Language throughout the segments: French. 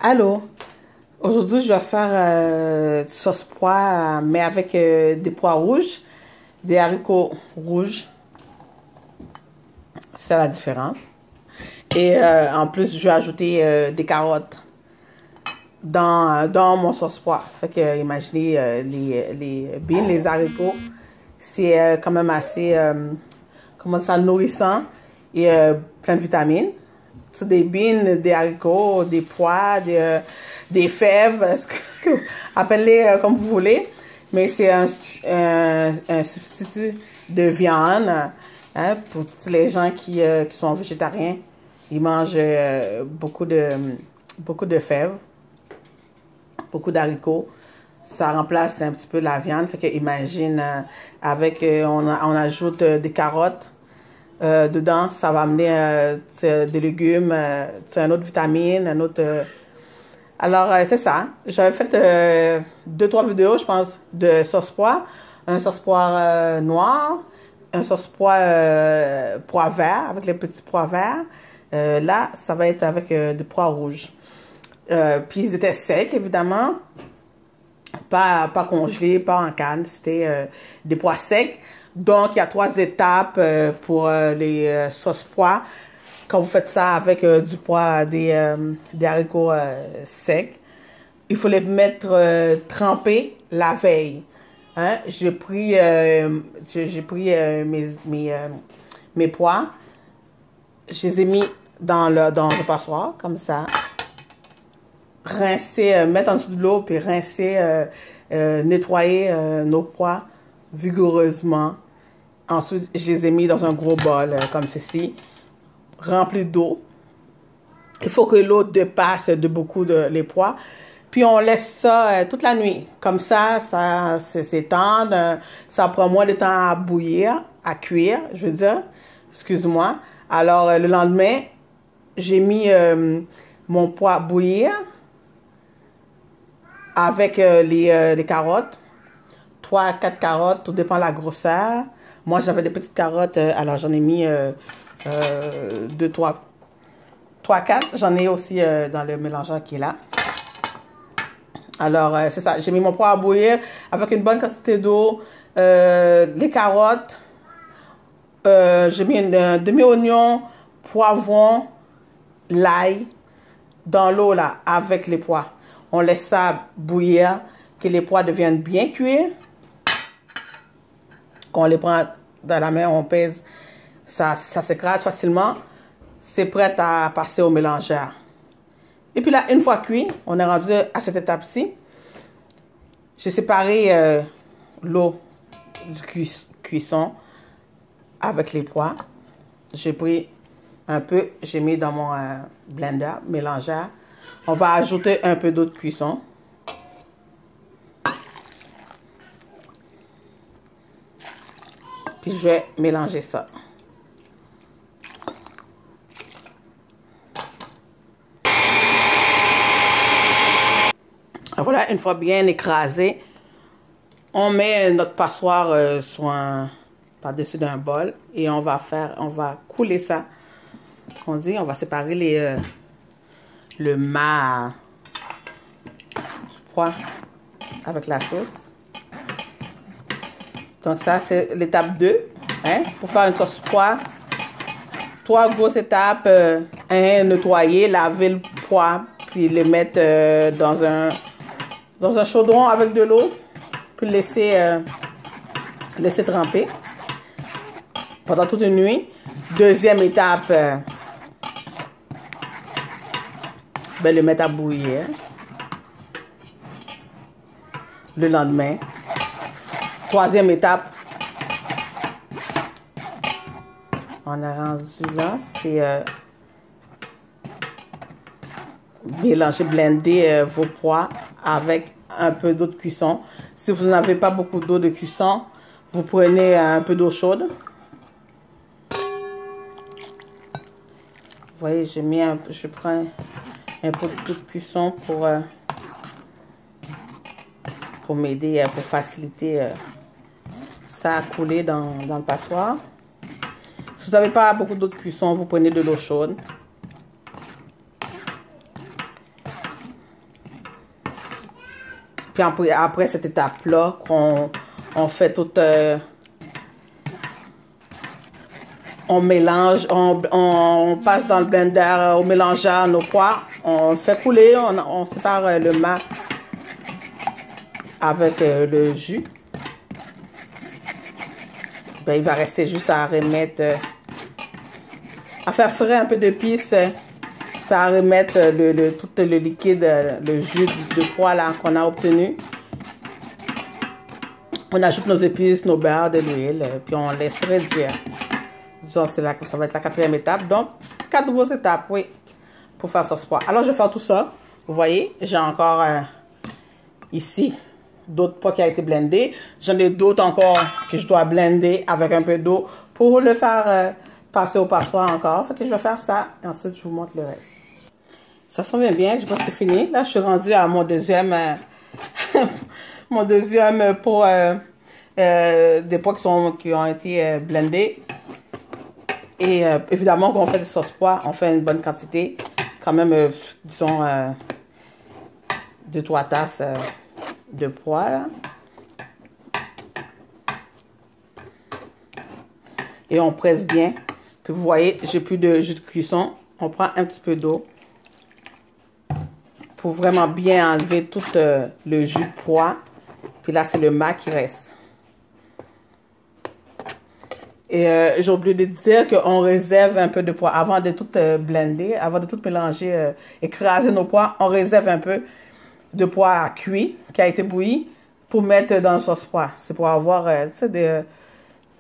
Allô, aujourd'hui je vais faire sauce pois, mais avec des pois rouges, des haricots rouges. C'est la différence. Et en plus, je vais ajouter des carottes dans mon sauce pois. Fait que imaginez les beans, les haricots, c'est quand même assez, comment ça, nourrissant et plein de vitamines. C'est des beans, des haricots, des pois, des fèves, ce que appelez comme vous voulez. Mais c'est un substitut de viande, hein, pour tous les gens qui sont végétariens. Ils mangent beaucoup de fèves, beaucoup d'haricots. Ça remplace un petit peu la viande. Fait que imagine, on ajoute des carottes. Dedans, ça va amener des légumes, une autre vitamine, un autre... Alors, c'est ça. J'avais fait 2-3 vidéos, je pense, de sauce pois. Un sauce pois noir, un sauce pois vert, avec les petits pois verts. Là, ça va être avec des pois rouges. Puis, ils étaient secs, évidemment. Pas congelés, pas en canne. C'était des pois secs. Donc, il y a 3 étapes pour les sauces pois. Quand vous faites ça avec du pois, des haricots secs, il faut les mettre trempés la veille. Hein? J'ai pris mes pois, je les ai mis dans le passoire, comme ça. Rincer, mettre en dessous de l'eau, puis rincer, nettoyer nos pois vigoureusement. Ensuite, je les ai mis dans un gros bol comme ceci, rempli d'eau. Il faut que l'eau dépasse de beaucoup les pois. Puis on laisse ça toute la nuit. Comme ça s'étend. Ça prend moins de temps à bouillir, à cuire, je veux dire. Excuse-moi. Alors, le lendemain, j'ai mis mon pois bouillir avec les carottes. 3 à 4 carottes, tout dépend de la grosseur. Moi, j'avais des petites carottes, alors j'en ai mis 2, 3, 4. J'en ai aussi dans le mélangeur qui est là. Alors, c'est ça. J'ai mis mon pois à bouillir avec une bonne quantité d'eau, les carottes. J'ai mis un demi-oignon, poivron, l'ail dans l'eau là, avec les pois. On laisse ça bouillir, que les pois deviennent bien cuits. Quand on les prend dans la main, on pèse, ça s'écrase facilement. C'est prêt à passer au mélangeur. Et puis là, une fois cuit, on est rendu à cette étape-ci. J'ai séparé l'eau du cuisson avec les pois. J'ai pris un peu, j'ai mis dans mon blender, mélangeur. On va ajouter un peu d'eau de cuisson. Puis je vais mélanger ça. Voilà, une fois bien écrasé, on met notre passoire par-dessus d'un bol et on va couler ça. On dit, on va séparer le marc du pois avec la sauce. Donc ça, c'est l'étape 2. Hein? Pour faire une sauce pois, 3 grosses étapes. Nettoyer, laver le pois, puis le mettre dans un chaudron avec de l'eau, puis laisser tremper pendant toute une nuit. Deuxième étape, le mettre à bouillir le lendemain. Troisième étape, on a rendu là, c'est mélanger, blender vos pois avec un peu d'eau de cuisson. Si vous n'avez pas beaucoup d'eau de cuisson, vous prenez un peu d'eau chaude. Vous voyez, je prends un peu d'eau de cuisson pour m'aider, pour faciliter ça à couler dans le passoire. Si vous n'avez pas beaucoup d'eau de cuisson, vous prenez de l'eau chaude. Puis après cette étape-là, on fait tout... on mélange, on passe dans le blender au mélangeur nos pois. On fait couler, on sépare le mat avec le jus. Ben, il va rester juste à remettre, à faire frais un peu d'épices, à remettre tout le liquide, le jus de pois là qu'on a obtenu. On ajoute nos épices, nos beurres, de l'huile, puis on laisse réduire. Disons, ça va être la 4e étape. Donc, 4 grosses étapes, oui, pour faire sauce pois. Alors, je vais faire tout ça. Vous voyez, j'ai encore ici d'autres pois qui ont été blendés. J'en ai d'autres encore que je dois blender avec un peu d'eau pour le faire passer au passoire encore. Fait que je vais faire ça et ensuite je vous montre le reste. Ça s'en vient bien, j'ai presque fini. Là, je suis rendue à mon deuxième mon deuxième pot des pois qui ont été blendés. Et évidemment, quand on fait des sauces pois, on fait une bonne quantité. Quand même, disons, 2-3 tasses de pois. Là. Et on presse bien. Puis vous voyez, j'ai plus de jus de cuisson. On prend un petit peu d'eau pour vraiment bien enlever tout le jus de pois. Puis là, c'est le mat qui reste. Et j'ai oublié de dire qu'on réserve un peu de pois avant de tout blender, avant de tout mélanger, écraser nos pois. On réserve un peu de pois cuit qui a été bouilli pour mettre dans le sauce pois. C'est pour avoir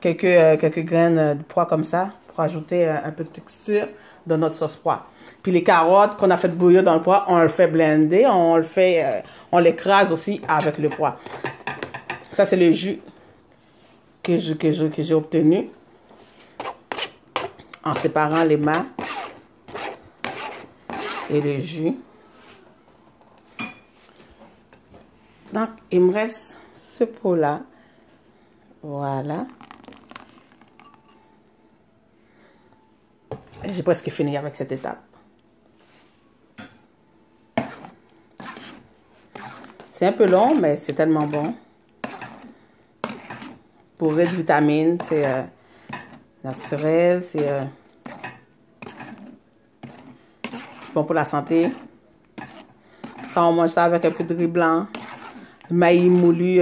quelques graines de pois comme ça pour ajouter un peu de texture dans notre sauce pois. Puis les carottes qu'on a fait bouillir dans le pois, on le fait blender, on l'écrase aussi avec le pois. Ça c'est le jus que j'ai obtenu en séparant les mâts et le jus. Donc, il me reste ce pot-là. Voilà. J'ai presque fini avec cette étape. C'est un peu long, mais c'est tellement bon. Bourré de vitamines, c'est naturel, c'est bon pour la santé. Ça, on mange ça avec un peu de riz blanc, maïs moulu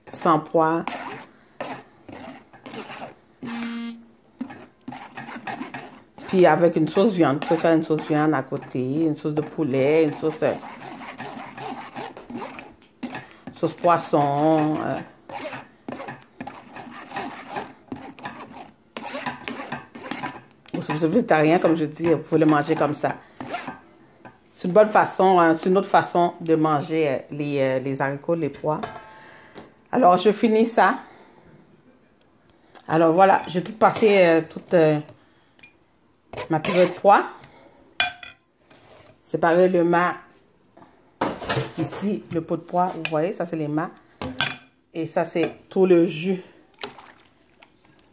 sans pois. Puis avec une sauce viande, vous pouvez faire une sauce viande à côté, une sauce de poulet, une sauce poisson. Si vous êtes végétarien, comme je dis, vous pouvez le manger comme ça. C'est une bonne façon, hein, c'est une autre façon de manger les haricots, les pois. Alors, je finis ça. Alors, voilà, j'ai tout passé, toute ma purée de pois. Séparer le mat. Ici, le pot de pois, vous voyez, ça c'est les mâts. Et ça c'est tout le jus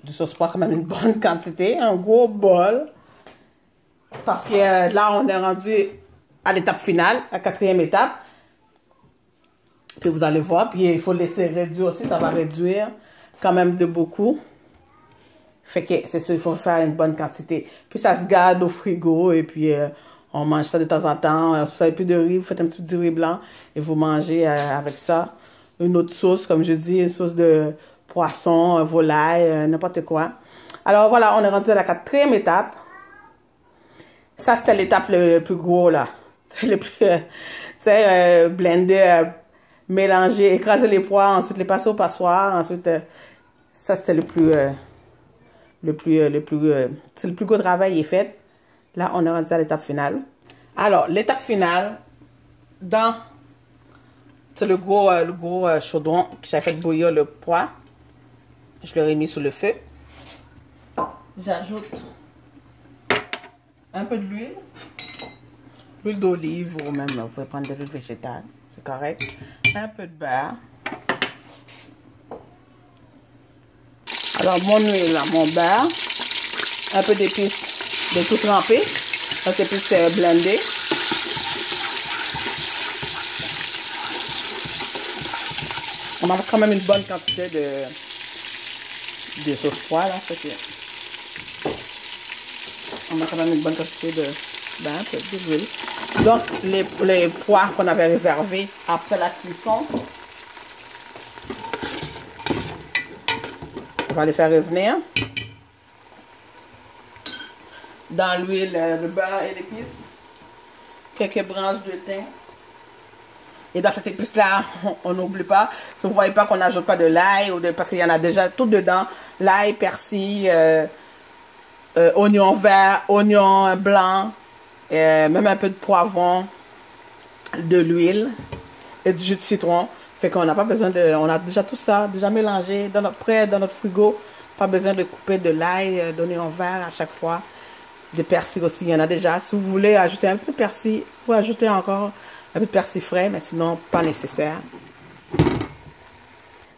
du sauce pois, quand même une bonne quantité, un gros bol. Parce que là, on est rendu à l'étape finale, à la 4e étape. Puis vous allez voir, puis il faut laisser réduire aussi, ça va réduire quand même de beaucoup. Fait que c'est sûr, il faut faire une bonne quantité. Puis ça se garde au frigo et puis on mange ça de temps en temps. Si vous n'avez plus de riz, vous faites un petit peu de riz blanc et vous mangez avec ça. Une autre sauce, comme je dis, une sauce de poisson, volaille, n'importe quoi. Alors voilà, on est rendu à la 4e étape. Ça, c'était l'étape le plus gros, là. C'est le plus, tu sais, blender, mélanger, écraser les pois, ensuite les passer au passoire. Ensuite, ça, c'était le plus gros travail est fait. Là, on est rendu à l'étape finale. Alors, l'étape finale, c'est le gros chaudron que j'ai fait bouillir le pois. Je l'ai remis sous le feu. J'ajoute un peu de l'huile d'olive ou même vous pouvez prendre de l'huile végétale, c'est correct. Un peu de beurre. Alors mon huile, mon beurre, un peu d'épices de tout trempé, donc épices blendées. On a quand même une bonne quantité de sauce pois, là. Fait que on a quand même une bonne quantité d'huile. Donc, les pois qu'on avait réservés après la cuisson, on va les faire revenir dans l'huile, le beurre et l'épice, quelques branches de thym. Et dans cette épice-là, on n'oublie pas, si vous ne voyez pas qu'on n'ajoute pas de l'ail, parce qu'il y en a déjà tout dedans, l'ail, persil, oignon vert, oignon blanc, même un peu de poivron, de l'huile et du jus de citron. Fait qu'on n'a pas besoin de... On a déjà tout ça, déjà mélangé prêt dans notre frigo. Pas besoin de couper de l'ail, d'oignon vert à chaque fois. De persil aussi, il y en a déjà. Si vous voulez ajouter un petit peu de persil, vous pouvez ajouter encore un peu de persil frais, mais sinon, pas nécessaire.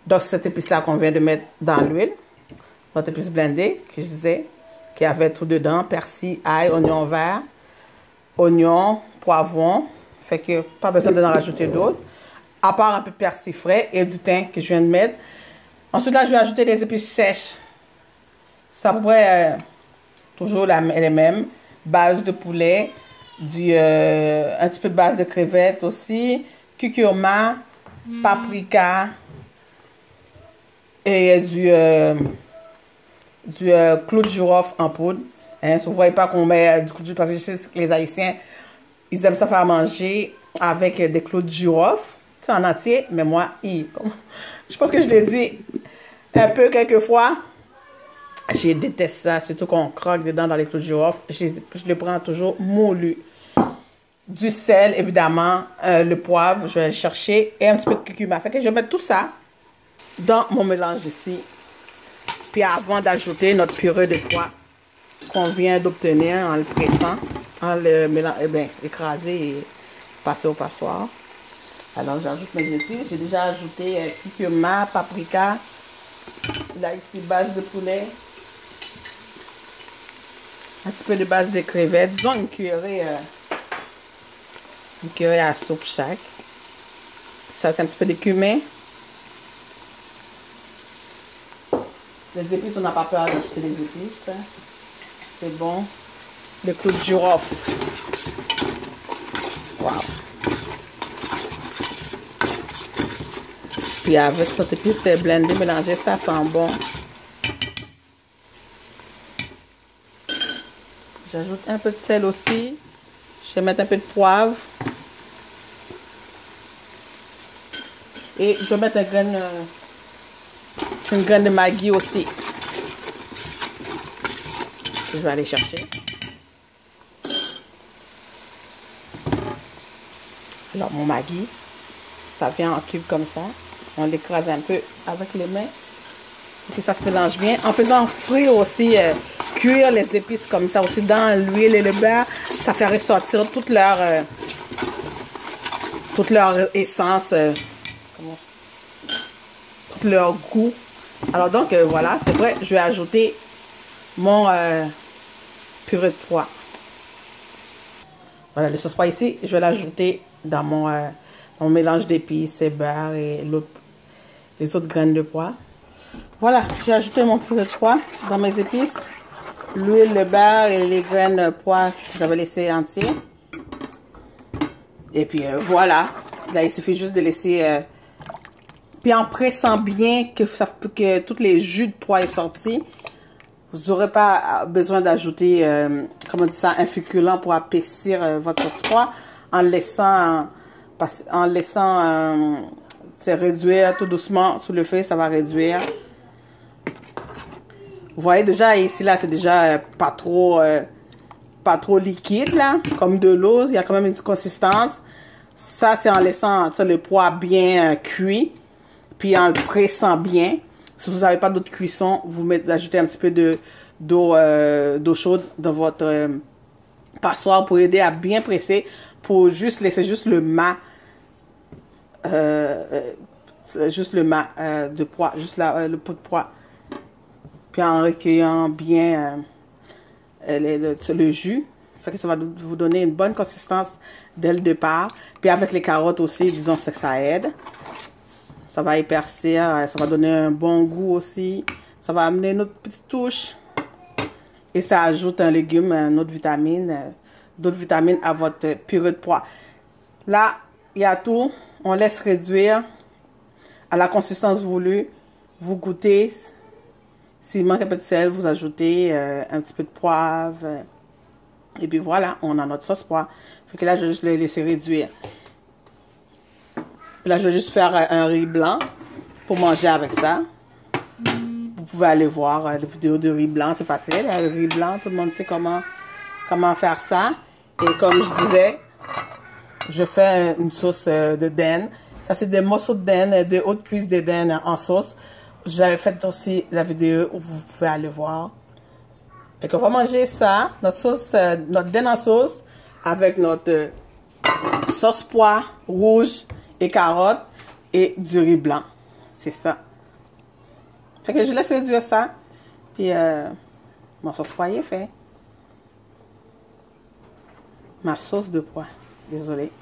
Donc, cette épice-là qu'on vient de mettre dans l'huile, notre épice blendée, que je disais, qui avait tout dedans, persil, ail, oignon vert, oignon, poivron. Fait que pas besoin d'en rajouter d'autres. À part un peu de persil frais et du thym que je viens de mettre. Ensuite, là, je vais ajouter des épices sèches. Ça pourrait toujours les mêmes. Base de poulet, un petit peu de base de crevettes aussi, curcuma, paprika et du clou de girofle en poudre. Hein, si vous ne voyez pas qu'on met du clou de girofle, parce que je sais que les Haïtiens, ils aiment ça faire manger avec des clous de girofle. C'est en entier, mais moi, je pense que je l'ai dit un peu quelquefois. Je déteste ça, surtout qu'on croque dedans dans les clous de girofle. Je le prends toujours moulu. Du sel, évidemment, le poivre, je vais le chercher, et un petit peu de curcuma. Fait que je vais mettre tout ça dans mon mélange ici. Puis avant d'ajouter notre purée de pois qu'on vient d'obtenir en le pressant, en le écrasé et passé au passoire. Alors j'ajoute mes épices. J'ai déjà ajouté curcuma, paprika, là ici base de poulet, un petit peu de base de crevettes, disons une cuillerée à soupe chaque. Ça c'est un petit peu de cumin. Les épices, on n'a pas peur d'ajouter les épices. C'est bon. Le clou de girofle. Wow. Puis avec cette épice blendée, mélangée, ça sent bon. J'ajoute un peu de sel aussi. Je vais mettre un peu de poivre. Et je vais mettre une graine de Maggi aussi. Je vais aller chercher. Alors mon Maggi, ça vient en cubes comme ça. On l'écrase un peu avec les mains. Pour que ça se mélange bien. En faisant frire aussi, cuire les épices comme ça aussi dans l'huile et le beurre. Ça fait ressortir toute leur essence. Tout leur goût. Alors donc voilà, c'est prêt. Je vais ajouter mon purée de pois. Voilà, le sauce pois ici, je vais l'ajouter dans mon mélange d'épices, beurre et les autres graines de pois. Voilà, j'ai ajouté mon purée de pois dans mes épices, l'huile, le beurre et les graines de pois que j'avais laissé entiers. Et puis voilà, là il suffit juste de laisser... puis en pressant bien que tous les jus de pois est sorti, vous n'aurez pas besoin d'ajouter, comment on dit ça, un féculent pour épaissir votre sauce pois, en laissant réduire tout doucement sous le feu, ça va réduire. Vous voyez déjà ici là, c'est déjà pas trop liquide là, comme de l'eau, il y a quand même une consistance. Ça c'est en laissant le pois bien cuit. Puis en le pressant bien, si vous n'avez pas d'autre cuisson, vous ajoutez un petit peu d'eau chaude dans votre passoire pour aider à bien presser, pour juste laisser juste le mat, de pois, juste le pot de pois. Puis en recueillant bien le jus, fait que ça va vous donner une bonne consistance dès le départ. Puis avec les carottes aussi, disons que ça aide. Ça va épaissir, ça va donner un bon goût aussi. Ça va amener une autre petite touche. Et ça ajoute un légume, une autre vitamine, d'autres vitamines à votre purée de pois. Là, il y a tout. On laisse réduire à la consistance voulue. Vous goûtez. S'il manque un peu de sel, vous ajoutez un petit peu de poivre. Et puis voilà, on a notre sauce pois. Fait que là, je vais juste le laisser réduire. Puis là, je vais juste faire un riz blanc pour manger avec ça. Vous pouvez aller voir les vidéos de riz blanc, c'est facile. Le riz blanc, tout le monde sait comment faire ça. Et comme je disais, je fais une sauce de dinde. Ça, c'est des morceaux de dinde, de haute cuisse de dinde en sauce. J'avais fait aussi la vidéo où vous pouvez aller voir. Fait qu'on va manger ça, notre sauce, notre dinde en sauce, avec notre sauce pois rouge et carottes et du riz blanc. C'est ça. Fait que je laisse réduire ça. Puis, mon sauce pois est fait. Ma sauce de pois. Désolée.